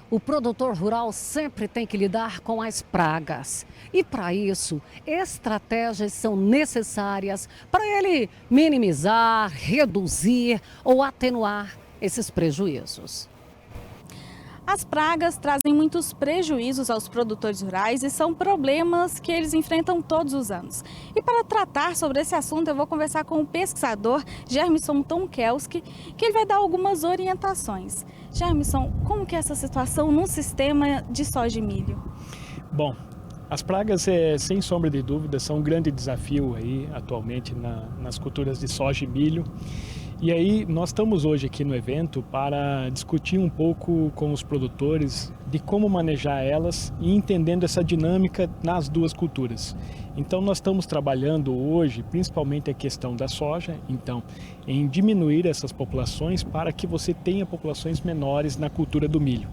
O produtor rural sempre tem que lidar com as pragas. E para isso, estratégias são necessárias para ele minimizar, reduzir ou atenuar esses prejuízos. As pragas trazem muitos prejuízos aos produtores rurais e são problemas que eles enfrentam todos os anos. E para tratar sobre esse assunto, eu vou conversar com o pesquisador Germisson Tonkelski, que ele vai dar algumas orientações. Germisson, como que é essa situação no sistema de soja e milho? Bom, as pragas, sem sombra de dúvida, são um grande desafio aí atualmente nas culturas de soja e milho. E aí nós estamos hoje aqui no evento para discutir um pouco com os produtores de como manejar elas e entendendo essa dinâmica nas duas culturas. Então nós estamos trabalhando hoje principalmente a questão da soja, então em diminuir essas populações para que você tenha populações menores na cultura do milho.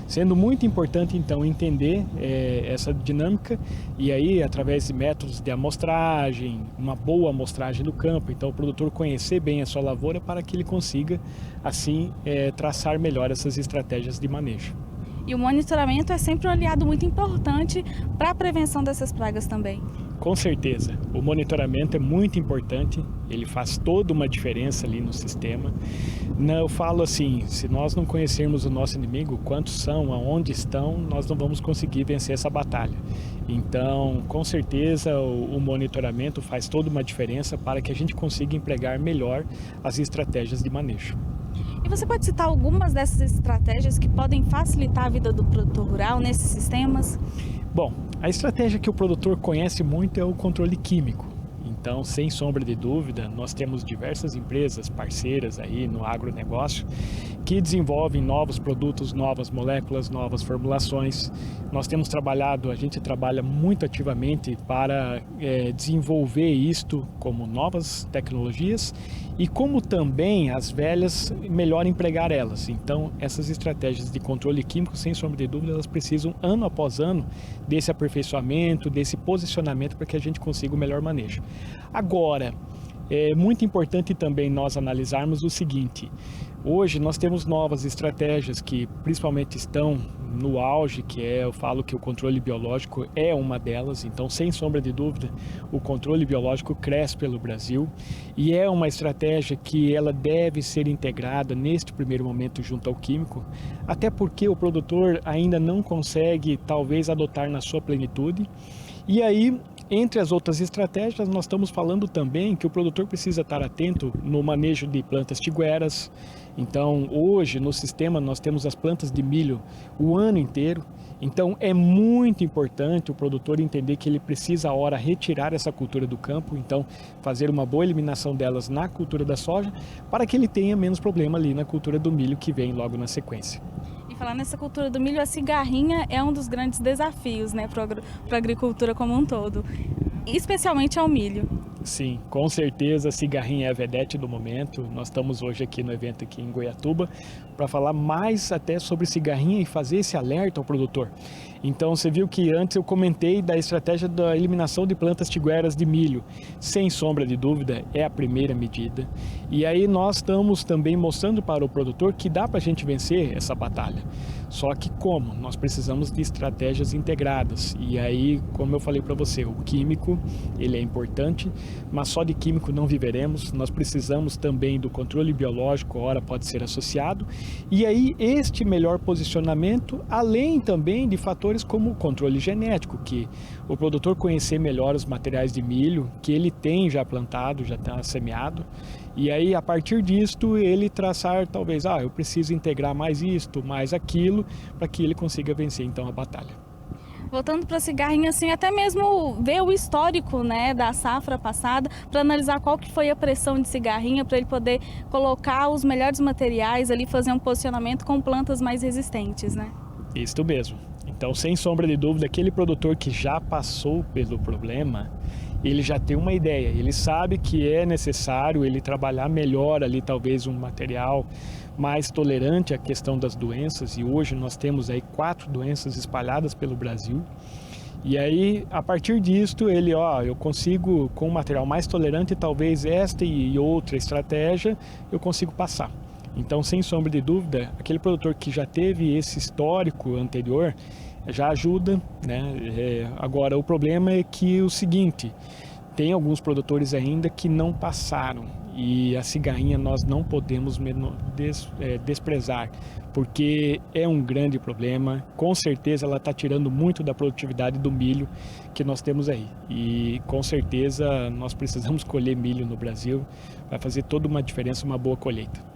Sendo muito importante então entender essa dinâmica e aí através de métodos de amostragem, uma boa amostragem do campo, então o produtor conhecer bem a sua lavoura para que ele consiga assim traçar melhor essas estratégias de manejo. E o monitoramento é sempre um aliado muito importante para a prevenção dessas pragas também. Com certeza, o monitoramento é muito importante, ele faz toda uma diferença ali no sistema. Eu falo assim, se nós não conhecermos o nosso inimigo, quantos são, aonde estão, nós não vamos conseguir vencer essa batalha. Então, com certeza, o monitoramento faz toda uma diferença para que a gente consiga empregar melhor as estratégias de manejo. E você pode citar algumas dessas estratégias que podem facilitar a vida do produtor rural nesses sistemas? Bom, a estratégia que o produtor conhece muito é o controle químico. Então, sem sombra de dúvida, nós temos diversas empresas parceiras aí no agronegócio que desenvolvem novos produtos, novas moléculas, novas formulações. Nós temos trabalhado, a gente trabalha muito ativamente para desenvolver isto como novas tecnologias e como também as velhas, melhor empregar elas. Então, essas estratégias de controle químico, sem sombra de dúvida, elas precisam ano após ano desse aperfeiçoamento, desse posicionamento para que a gente consiga o melhor manejo. Agora, é muito importante também nós analisarmos o seguinte: hoje nós temos novas estratégias que principalmente estão no auge, eu falo que o controle biológico é uma delas, então sem sombra de dúvida o controle biológico cresce pelo Brasil e é uma estratégia que ela deve ser integrada neste primeiro momento junto ao químico, até porque o produtor ainda não consegue talvez adotar na sua plenitude. E aí, entre as outras estratégias, nós estamos falando também que o produtor precisa estar atento no manejo de plantas tigueras. Então, hoje no sistema nós temos as plantas de milho o ano inteiro. Então, é muito importante o produtor entender que ele precisa, a hora, retirar essa cultura do campo. Então, fazer uma boa eliminação delas na cultura da soja, para que ele tenha menos problema ali na cultura do milho que vem logo na sequência. Falar nessa cultura do milho, a cigarrinha é um dos grandes desafios, né, para a agricultura como um todo, especialmente ao milho. Sim, com certeza a cigarrinha é a vedete do momento. Nós estamos hoje aqui no evento aqui em Goiatuba para falar mais até sobre cigarrinha e fazer esse alerta ao produtor. Então você viu que antes eu comentei da estratégia da eliminação de plantas tigueras de milho. Sem sombra de dúvida é a primeira medida. E aí nós estamos também mostrando para o produtor que dá para a gente vencer essa batalha. Só que como? Nós precisamos de estratégias integradas. E aí, como eu falei para você, o químico ele é importante, mas só de químico não viveremos. Nós precisamos também do controle biológico, ora pode ser associado. E aí este melhor posicionamento, além também de fatores como o controle genético, que o produtor conhecer melhor os materiais de milho que ele tem já plantado, já está semeado. E aí, a partir disto, ele traçar, talvez, eu preciso integrar mais isto, mais aquilo, para que ele consiga vencer, então, a batalha. Voltando para a cigarrinha, assim, até mesmo ver o histórico, né, da safra passada, para analisar qual que foi a pressão de cigarrinha, para ele poder colocar os melhores materiais ali, fazer um posicionamento com plantas mais resistentes, né? Isso mesmo. Então, sem sombra de dúvida, aquele produtor que já passou pelo problema, ele já tem uma ideia, ele sabe que é necessário ele trabalhar melhor ali talvez um material mais tolerante à questão das doenças, e hoje nós temos aí 4 doenças espalhadas pelo Brasil. E aí, a partir disto, ele, eu consigo, com um material mais tolerante, talvez esta e outra estratégia, eu consigo passar. Então, sem sombra de dúvida, aquele produtor que já teve esse histórico anterior já ajuda, né? Agora, o problema é que o seguinte, tem alguns produtores ainda que não passaram e a cigarrinha nós não podemos desprezar, porque é um grande problema. Com certeza ela está tirando muito da produtividade do milho que nós temos aí. E com certeza nós precisamos colher milho no Brasil, vai fazer toda uma diferença, uma boa colheita.